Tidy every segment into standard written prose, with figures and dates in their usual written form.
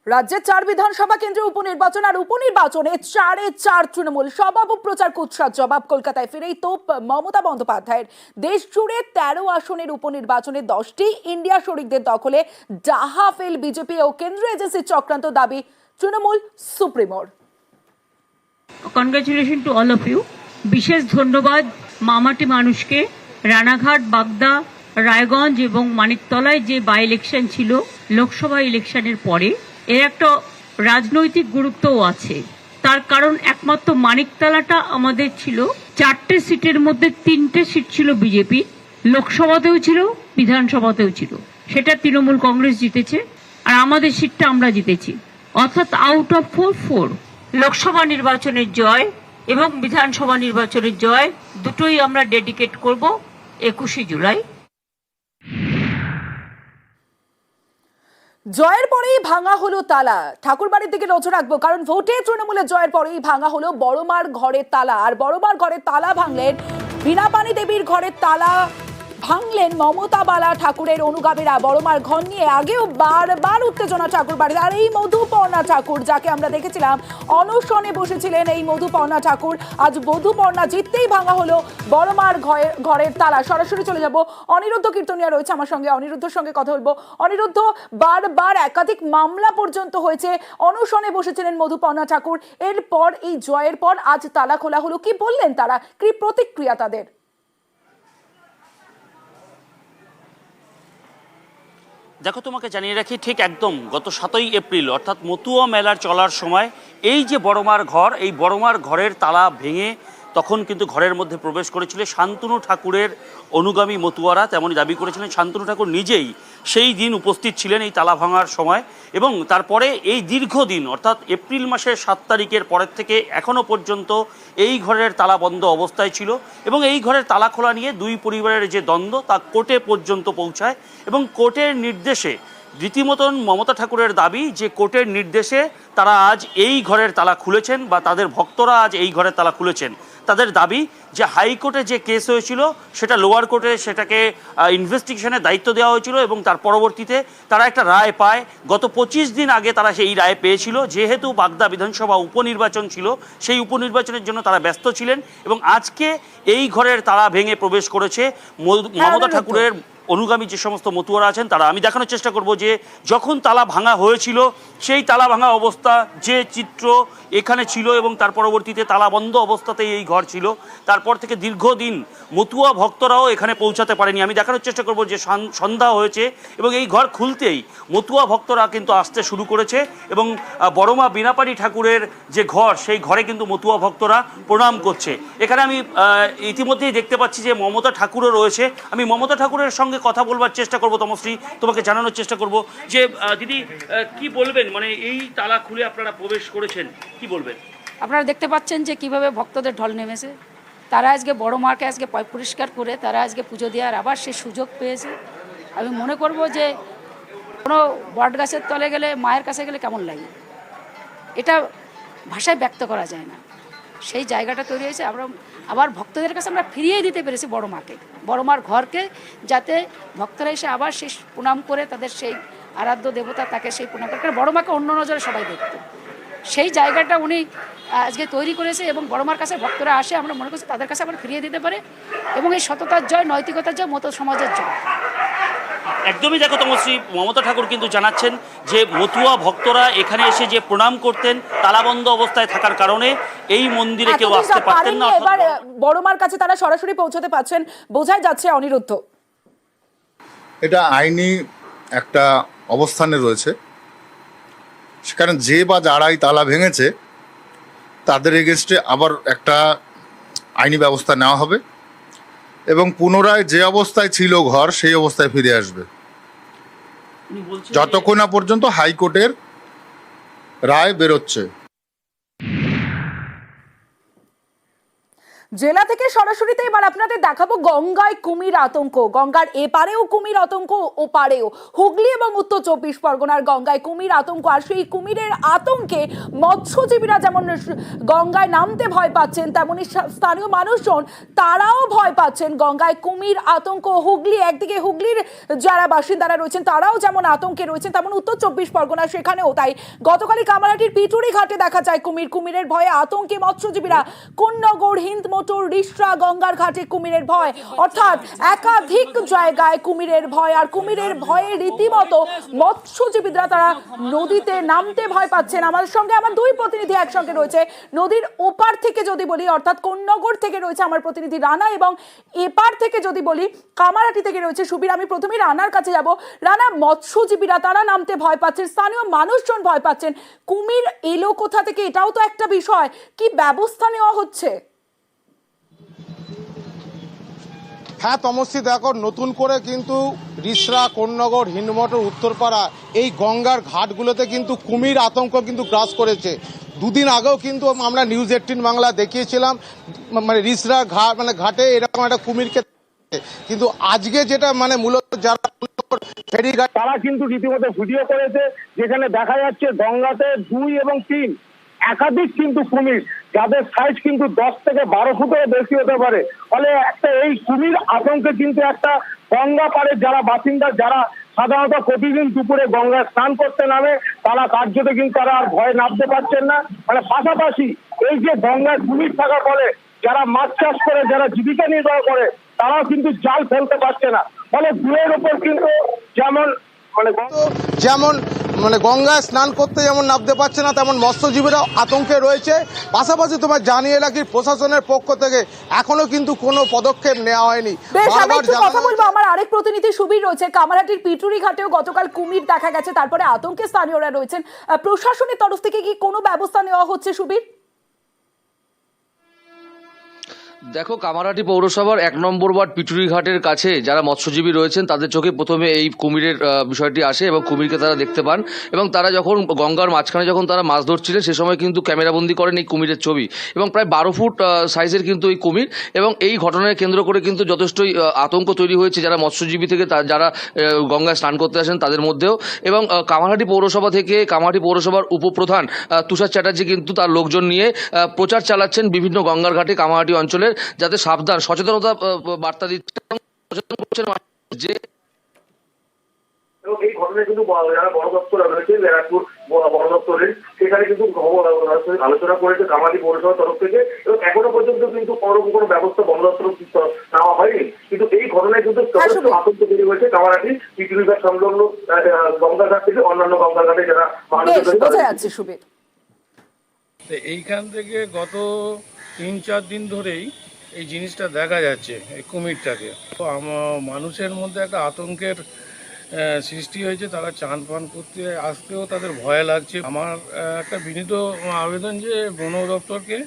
রাজ্যের 4 বিধানসভা কেন্দ্রে উপনির্বাচন আর উপনির্বাচনে 4-4 তৃণমূল সভা ও প্রচার কুৎসার জবাব। কলকাতায় ফিরেই তোপ মমতা বন্দ্যোপাধ্যায়ের। দেশ জুড়ে 13 আসনের উপনির্বাচনে 10টি ইন্ডিয়া শরিকদের দখলে ডাহা ফেল বিজেপি ও কেন্দ্রীয় এজেন্সির চক্রান্ত দাবি তৃণমূল সুপ্রিমোর। Congratulation to all of you. বিশেষ ধন্যবাদ মামাটি মানুষকে। রানাঘাট, বাগদা, রায়গঞ্জ এবং মানিকতলায় যে বাই ইলেকশন ছিল লোকসভা ইলেকশনের পরে, এর একটা রাজনৈতিক গুরুত্বও আছে। তার কারণ একমাত্র মানিকতলাটা আমাদের ছিল 4টে সিটের মধ্যে 3টে সিট ছিল বিজেপি, লোকসভাতেও ছিল, বিধানসভাতেও ছিল। সেটা তৃণমূল কংগ্রেস জিতেছে আর আমাদের সিটটা আমরা জিতেছি। অর্থাৎ আউট অফ 4 লোকসভা নির্বাচনের জয় এবং বিধানসভা নির্বাচনের জয় দুটোই আমরা ডেডিকেট করব 21শে জুলাই। জয়ের পরেই ভাঙা হলো তালা। ঠাকুরবাড়ির দিকে নজর রাখবো, কারণ ভোটে তৃণমূলের জয়ের পরেই ভাঙা হলো বড়মার ঘরের তালা। আর বড়মার ঘরের তালা ভাঙলেন বীণাপানি দেবীর ঘরের তালা ভাঙলেন মমতা বালা ঠাকুরের অনুগামীরা। বড়মার ঘর নিয়ে আগেও বারবার উত্তেজনা ঠাকুরবাড়িতে। আর এই মধুপর্ণা ঠাকুর, যাকে আমরা দেখেছিলাম অনশনে বসেছিলেন, এই মধুপর্ণা ঠাকুর আজ মধুপর্ণা জিততেই ভাঙা হলো বড়মার ঘরের তালা। সরাসরি চলে যাব, অনিরুদ্ধ কীর্তনিয়া রয়েছে আমার সঙ্গে, অনিরুদ্ধর সঙ্গে কথা বলবো। অনিরুদ্ধ, বারবার একাধিক মামলা পর্যন্ত হয়েছে, অনশনে বসেছিলেন মধুপর্ণা ঠাকুর, এরপর এই জয়ের পর আজ তালা খোলা হলো, কি বললেন তারা, কি প্রতিক্রিয়া তাদের? দেখো, তোমাকে জানিয়ে রাখি, ঠিক একদম গত 7ই এপ্রিল অর্থাৎ মতুয়া মেলার চলার সময় এই যে বড়মার ঘর, এই বড়মার ঘরের তালা ভেঙে তখন কিন্তু ঘরের মধ্যে প্রবেশ করেছিল শান্তনু ঠাকুরের অনুগামী মতুয়ারা। তেমনই দাবি করেছিলেন শান্তনু ঠাকুর নিজেই সেই দিন উপস্থিত ছিলেন এই তালা ভাঙার সময়। এবং তারপরে এই দীর্ঘদিন অর্থাৎ এপ্রিল মাসের 7 তারিখের পরের থেকে এখনও পর্যন্ত এই ঘরের তালা বন্ধ অবস্থায় ছিল। এবং এই ঘরের তালা খোলা নিয়ে দুই পরিবারের যে দ্বন্দ্ব তা কোর্টে পর্যন্ত পৌঁছায়। এবং কোর্টের নির্দেশে রীতিমতন মমতা ঠাকুরের দাবি যে কোর্টের নির্দেশে তারা আজ এই ঘরের তালা খুলেছেন, বা তাদের ভক্তরা আজ এই ঘরের তালা খুলেছেন। তাদের দাবি যে হাইকোর্টে যে কেস হয়েছিল সেটা লোয়ার কোর্টে সেটাকে ইনভেস্টিগেশনের দায়িত্ব দেওয়া হয়েছিল এবং তার পরবর্তীতে তারা একটা রায় পায়। গত 25 দিন আগে তারা সেই রায় পেয়েছিল। যেহেতু বাগদা বিধানসভা উপনির্বাচন ছিল, সেই উপনির্বাচনের জন্য তারা ব্যস্ত ছিলেন এবং আজকে এই ঘরের তালা ভেঙে প্রবেশ করেছে মমতা ঠাকুরের অনুগামী যে সমস্ত মতুয়ারা আছেন তারা। আমি দেখানোর চেষ্টা করব যে যখন তালা ভাঙা হয়েছিল সেই তালা ভাঙা অবস্থা যে চিত্র এখানে ছিল এবং তার পরবর্তীতে তালা বন্ধ অবস্থাতেই এই ঘর ছিল। তারপর থেকে দীর্ঘদিন মতুয়া ভক্তরাও এখানে পৌঁছাতে পারেনি। আমি দেখানোর চেষ্টা করব যে সন্ধ্যা হয়েছে এবং এই ঘর খুলতেই মতুয়া ভক্তরা কিন্তু আসতে শুরু করেছে এবং বড়মা বীণাপানি ঠাকুরের যে ঘর, সেই ঘরে কিন্তু মতুয়া ভক্তরা প্রণাম করছে। এখানে আমি ইতিমধ্যেই দেখতে পাচ্ছি যে মমতা ঠাকুরও রয়েছে। আমি মমতা ঠাকুরের সঙ্গে কথা বলবার চেষ্টা করব। তমশ্রী, তোমাকে জানানোর চেষ্টা করব যে দিদি কি বলবেন, মানে এই তালা খুলে আপনারা প্রবেশ করেছেন, কি বলবেন? আপনারা দেখতে পাচ্ছেন যে কিভাবে ভক্তদের ঢল নেমেছে। তারা আজকে বড় মাকে আজকে পরিষ্কার করে তারা আজকে পুজো দেওয়ার আবার সে সুযোগ পেয়েছে। আমি মনে করব যে কোনো বট গাছের তলে গেলে, মায়ের কাছে গেলে কেমন লাগে, এটা ভাষায় ব্যক্ত করা যায় না। সেই জায়গাটা তৈরি হয়েছে। আমরা আবার ভক্তদের কাছে আমরা ফিরিয়ে দিতে পেরেছি বড় মাকে, বড় মার ঘরকে, যাতে ভক্তরা এসে আবার সেই প্রণাম করে তাদের সেই আরাধ্য দেবতা তাকে সেই প্রণাম করে। কারণ বড় মাকে অন্য নজরে সবাই দেখত, সেই জায়গাটা উনি আজকে তৈরি করেছে এবং বড় মার কাছে ভক্তরা আসে, আমরা মনে করছি তাদের কাছে আবার ফিরিয়ে দিতে পারে। এবং এই সততার জয়, নৈতিকতার জয়, মতো সমাজের জয়। একদমই। দেখো তমশ্রী, মমতা ঠাকুর কিন্তু জানাচ্ছেন যে মতুয়া ভক্তরা এখানে এসে যে প্রণাম করতেন তালাবন্ধ অবস্থায় থাকার কারণে এই মন্দিরে কেউ আসতে পারতেন না। এবার বড়মার কাছে তারা সরাসরি পৌঁছতে পারছেন, বোঝাই যাচ্ছে। অনিরুদ্ধ, এটা আইনি একটা অবস্থানে রয়েছে, সেখানে যে বা যারাই তালা ভেঙেছে তাদের এগেনস্টে আবার একটা আইনি ব্যবস্থা নেওয়া হবে এবং পুনরায় যে অবস্থায় ছিল ঘর সেই অবস্থায় ফিরে আসবে, যতক্ষণ না পর্যন্ত হাইকোর্টের রায় বেরোচ্ছে। জেলা থেকে সরাসরিতে এবার আপনাদের দেখাবো গঙ্গায় কুমির আতঙ্ক। গঙ্গার এপারেও কুমির আতঙ্ক, ওপারেও। হুগলি এবং উত্তর 24 পরগনার গঙ্গায় কুমির আতঙ্ক। আর সেই কুমিরের আতঙ্কে মৎস্যজীবীরা যেমন গঙ্গায় নামতে ভয় পাচ্ছেন, তেমনি স্থানীয় মানুষজন তারাও ভয় পাচ্ছেন। গঙ্গায় কুমির আতঙ্ক। হুগলি, একদিকে হুগলির যারা বাসিন্দারা রয়েছেন তারাও যেমন আতঙ্কে রয়েছেন, তেমন উত্তর 24 পরগনা সেখানেও তাই। গতকালই কামারহাটির পিটুরি ঘাটে দেখা যায় কুমিরের ভয়ে আতঙ্কে মৎস্যজীবীরা। কোন্নগর, হিন্দ মোটর, রিসরা, গঙ্গার ঘাটে কুমিরের ভয়, অর্থাৎ একাধিক জায়গায় কুমিরের ভয়। আর কুমিরের ভয়ে রীতিমতো মৎস্যজীবীরা তারা নদীতে নামতে ভয় পাচ্ছেন। আমাদের সঙ্গে আমার দুই প্রতিনিধি একসঙ্গে রয়েছে। নদীর ওপার থেকে যদি বলি, অর্থাৎ কোন্নগর থেকে রয়েছে আমার প্রতিনিধি রানা, এবং এপার থেকে যদি বলি কামারহাটি থেকে রয়েছে সুবীর। আমি প্রথমেই রানার কাছে যাব। রানা, মৎস্যজীবীরা তারা নামতে ভয় পাচ্ছেন, স্থানীয় মানুষজন ভয় পাচ্ছেন, কুমির এলো কোথা থেকে এটাও তো একটা বিষয়। কি ব্যবস্থা নেওয়া হচ্ছে? হ্যাঁ তমস্বী, দেখো নতুন করে কিন্তু রিসরা, কোন্নগর, হিন্দমোটর, উত্তরপাড়া এই গঙ্গার ঘাটগুলোতে কিন্তু কুমির আতঙ্ক কিন্তু গ্রাস করেছে। দুদিন আগেও কিন্তু আমরা নিউজ 18 বাংলা দেখিয়েছিলাম, মানে রিসরা ঘাটে এরকম একটা কুমিরকে। কিন্তু আজকে যেটা মূলত যারা ফেরিঘাট তারা কিন্তু রীতিমতো ভিডিও করেছে, যেখানে দেখা যাচ্ছে গঙ্গাতে 2 এবং 3 একাধিক কিন্তু কুমির, যাদের সাইজ কিন্তু 10 থেকে 12 ফুটের বেশি হতে পারে। ফলে একটা এই কুমির আতঙ্কে কিন্তু একটা গঙ্গা পাড়ের যারা বাসিন্দা, যারা সাধারণত প্রতিদিন দুপুরে গঙ্গায় স্নান করতে নামে, তারা কার্যত কিন্তু তারা আর ভয়ে নামতে পারছেন না। পাশাপাশি এই যে গঙ্গায় কুমির থাকার ফলে যারা মাছ চাষ করে, যারা জীবিকা নির্বাহ করে, তারাও কিন্তু জাল ফেলতে পারছে না। ফলে দুয়ের উপর কিন্তু যেমন গঙ্গায় স্নান করতে যেমন নামতে পারছে না, তেমন মৎস্যজীবীরাও আতঙ্কে রয়েছে। পাশাপাশি তোমার জানিয়ে রাখি, প্রশাসনের পক্ষ থেকে এখনো কিন্তু কোনো পদক্ষেপ নেওয়া হয়নি। কথা বলবো, আমার আরেক প্রতিনিধি সুবীর রয়েছে। কামারহাটির পিটুরি ঘাটেও গতকাল কুমির দেখা গেছে, তারপরে আতঙ্কে স্থানীয়রা রয়েছেন। প্রশাসনের তরফ থেকে কি কোনো ব্যবস্থা নেওয়া হচ্ছে সুবীর? দেখো, কামারহাটি পৌরসভার 1 নম্বর ওয়ার্ড পিটুরি ঘাটের কাছে যারা মৎস্যজীবী রয়েছেন তাদের চোখে প্রথমে এই কুমিরের বিষয়টি আসে এবং কুমিরকে তারা দেখতে পান। এবং তারা যখন গঙ্গার মাঝখানে যখন তারা মাছ ধরছিলেন সে সময় কিন্তু ক্যামেরাবন্দি করেন এই কুমিরের ছবি, এবং প্রায় 12 ফুট সাইজের কিন্তু এই কুমির। এবং এই ঘটনাকে কেন্দ্র করে কিন্তু যথেষ্টই আতঙ্ক তৈরি হয়েছে যারা মৎস্যজীবী থেকে যারা গঙ্গায় স্নান করতে আসেন তাদের মধ্যেও। এবং কামারহাটি পৌরসভা থেকে কামারহাটি পৌরসভার উপপ্রধান তুষার চ্যাটার্জি কিন্তু তার লোকজন নিয়ে প্রচার চালাচ্ছেন বিভিন্ন গঙ্গার ঘাটে কামারহাটি অঞ্চলের, যাতে সাবধান, সচেতনতা বার্তা দিচ্ছে যে এই ঘটনায় কিন্তু যারা বন দপ্তর রয়েছে, ব্যারাকপুর বন দপ্তরের, সেখানে কিন্তু আলোচনা করেছে কামারহাটি পৌরসভার তরফ থেকে, এবং এখনো পর্যন্ত কিন্তু কোনো ব্যবস্থা বন দপ্তর নেওয়া হয়নি। কিন্তু এই ঘটনায় কিন্তু যথেষ্ট আতঙ্ক তৈরি হয়েছে কামারহাটি পিটুরি ঘাট সংলগ্ন গঙ্গাঘাট থেকে অন্যান্য গঙ্গাঘাটে যারা এইখান থেকে গত 3-4 দিন ধরেই এই জিনিসটা দেখা যাচ্ছে, এই কুমিরটাকে। তো মানুষের মধ্যে একটা আতঙ্কের সৃষ্টি হয়েছে, তারা চান পান করতে আসতেও তাদের ভয় লাগছে। আমার একটা বিনীত আবেদন যে বন দপ্তরকে,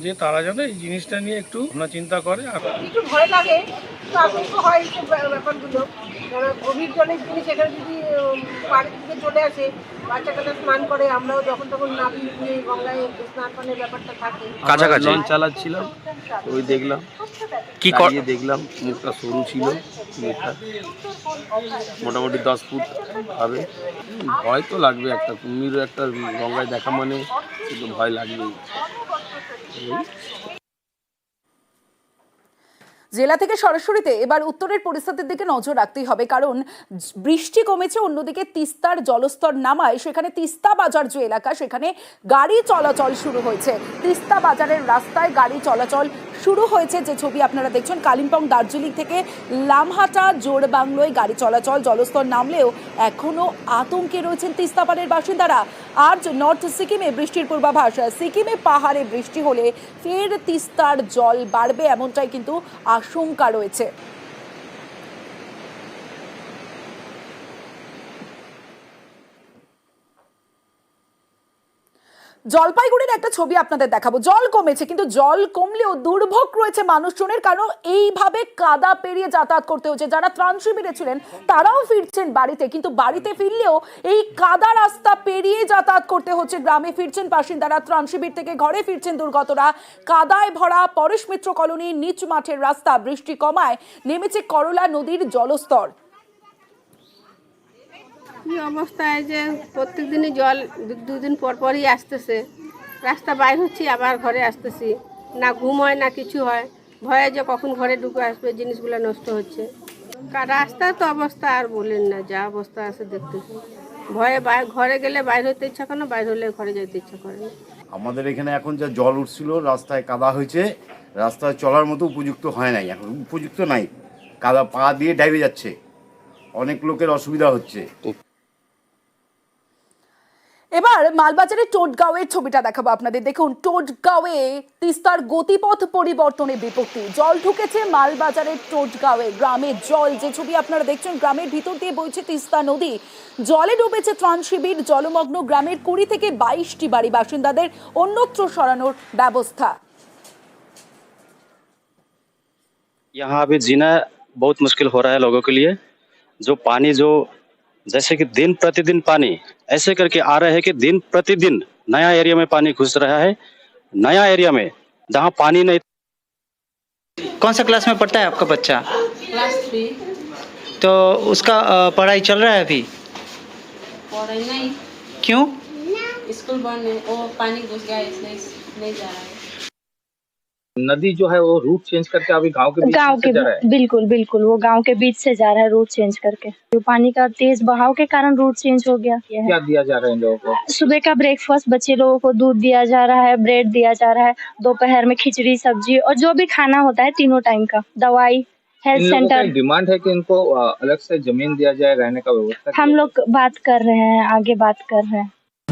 যে তারা যেন এই জিনিসটা নিয়ে একটু চিন্তা করে। একটু ভয় লাগে, একটু আতঙ্ক হয় এই ব্যাপারগুলো। গভীর জলের জিনিস এখানে যদি পাড়ের দিকে চলে আসে, বাচ্চা কাচ্চা স্নান করে, আমরাও যখন তখন নামি গিয়ে গঙ্গায় স্নান পানের ব্যাপারটা থাকে। কাছাকাছি লঞ্চ চালাচ্ছিলাম, ওই দেখলাম, কি দেখলাম মুখটা সরু ছিল, মুখটা মোটামুটি 10 ফুট হবে। ভয় তো লাগবে, একটা কুমির একটা গঙ্গায় দেখা মানে শুধু ভয় লাগবেই। জেলা থেকে সরাসরিতে এবার উত্তরের পরিস্থিতির দিকে নজর রাখতেই হবে, কারণ বৃষ্টি কমেছে, অন্যদিকে তিস্তার জলস্তর নামায় সেখানে তিস্তা বাজার যে এলাকা সেখানে গাড়ি চলাচল শুরু হয়েছে। তিস্তা বাজারের রাস্তায় গাড়ি চলাচল শুরু হয়েছে, যে ছবি আপনারা দেখছেন। কালিম্পং, দার্জিলিং থেকে লামহাটা, জোড়বাংলোয় গাড়ি চলাচল। জলস্তর নামলেও এখনো আতঙ্কে রয়েছেন তিস্তা পাড়ের বাসিন্দারা। আর নর্থ সিকিমে বৃষ্টির পূর্বাভাস, সিকিমে পাহাড়ে বৃষ্টি হলে ফের তিস্তার জল বাড়বে, এমনটাই কিন্তু আশঙ্কা রয়েছে। জলপাইগুড়ির একটা ছবি আপনাদের দেখাবো। জল কমেছে, কিন্তু জল কমলেও দুর্ভোগ রয়েছে মানুষজনের, কারণ এইভাবে কাদা পেরিয়ে যাতায়াত করতে হচ্ছে। যারা ত্রাণ শিবিরে ছিলেন তারাও ফিরছেন বাড়িতে, কিন্তু বাড়িতে ফিরলেও এই কাদা রাস্তা পেরিয়ে যাতায়াত করতে হচ্ছে। গ্রামে ফিরছেন বাসিন্দারা, ত্রাণ শিবির থেকে ঘরে ফিরছেন দুর্গতরা। কাদায় ভরা পরেশ মিত্র কলোনির নিচ মাঠের রাস্তা, বৃষ্টি কমায় নেমেছে করলা নদীর জলস্তর। এই অবস্থায় যে প্রত্যেক দিনই জল দুদিন পর পরই আসতেছে, রাস্তা বাইর হচ্ছি আবার ঘরে আসতেছি, না ঘুম হয় না কিছু হয়, ভয়ে যে কখন ঘরে ঢুকে আসবে, জিনিসগুলো নষ্ট হচ্ছে। রাস্তার তো অবস্থা আর বলেন না, যা অবস্থা আছে দেখতেছি। ভয়ে ঘরে গেলে বাইর হতে ইচ্ছা করে না, বাইর হলে ঘরে যেতে ইচ্ছা করে না। আমাদের এখানে এখন যা জল উঠছিল, রাস্তায় কাদা হয়েছে, রাস্তায় চলার মতো উপযুক্ত হয় নাই, এখন উপযুক্ত নাই, কাদা পা দিয়ে ডাইবে যাচ্ছে, অনেক লোকের অসুবিধা হচ্ছে। এবার মালবাজারের টোটগাঁওয়ের ছবিটা দেখাবো আপনাদের। দেখুন, টোটগাঁওয়ে তিস্তার গতিপথ পরিবর্তনের বিপত্তি। জল ঢুকেছে মালবাজারের টোটগাঁওয়ে, গ্রামের জল যে ছবি আপনারা দেখছেন, গ্রামের ভিতর দিয়ে বইছে তিস্তা নদী। জলে ডুবেছে ত্রাণ শিবির, জলমগ্ন গ্রামের 20 থেকে 22টি বাড়ি, বাসিন্দাদের অন্যত্র সরানোর ব্যবস্থা। यहाँ अभी जीना बहुत मुश्किल हो रहा है लोगों के लिए। जो पानी जो जैसे कि दिन प्रतिदिन पानी ऐसे करके आ रहा है कि दिन प्रतिदिन नया एरिया में पानी घुस रहा है। नया एरिया में जहाँ पानी नहीं। कौन सा क्लास में पढ़ता है आपका बच्चा? क्लास 3। तो उसका पढ़ाई चल रहा है अभी? पढ़ाई नहीं, क्यों? स्कूल बंद है, वो पानी घुस गया इसलिए नहीं जा रहा है। नदी जो है वो रूट चेंज करके अभी गांव के बीच से जा रहा है। बिल्कुल बिल्कुल, वो गांव के बीच से जा रहा है रूट चेंज करके। जो पानी का तेज बहाव के कारण रूट चेंज हो गया। क्या दिया जा रहा है इन लोगों को? सुबह का ब्रेकफास्ट बच्चे लोगों को दूध दिया जा रहा है, ब्रेड दिया जा रहा है, दोपहर में खिचड़ी सब्जी और जो भी खाना होता है तीनों टाइम का, दवाई, हेल्थ इन लोगों सेंटर। की डिमांड है कि इनको अलग से जमीन दिया जाए, रहने का व्यवस्था। हम लोग बात कर रहे हैं, आगे बात कर रहे हैं।